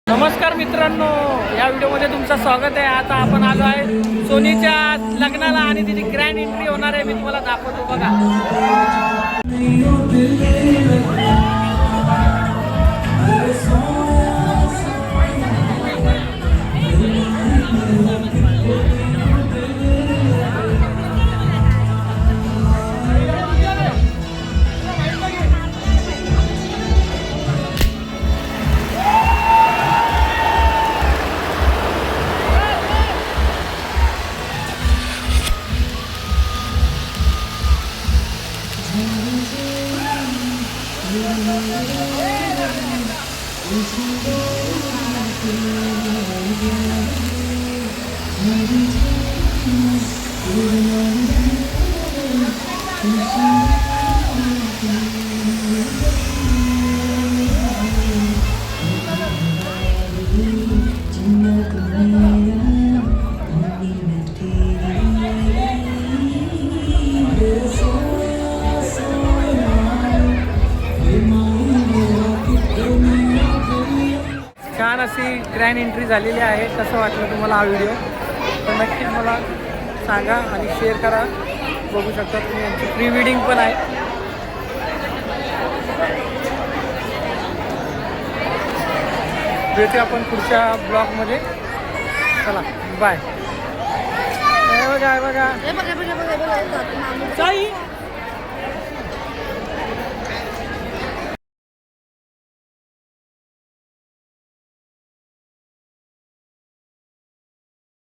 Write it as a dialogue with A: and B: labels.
A: नमस्कार मित्रांनो, या व्हिडिओमध्ये तुमचं स्वागत आहे। आता आपण आलो आहे सोनीच्या लग्नाला आणि तिची ग्रँड एंट्री होणार आहे। मी तुम्हाला दाखवतो बघा। छान अशी ग्रँड एंट्री झालेली आहे। कसं वाटलं तुम्हाला हा व्हिडिओ तर नक्कीच मला सांगा आणि शेअर करा। बघू शकता तुम्ही यांची प्री वेडिंग पण आहे। भेटू आपण पुढच्या ब्लॉगमध्ये। चला बाय। बघा बघा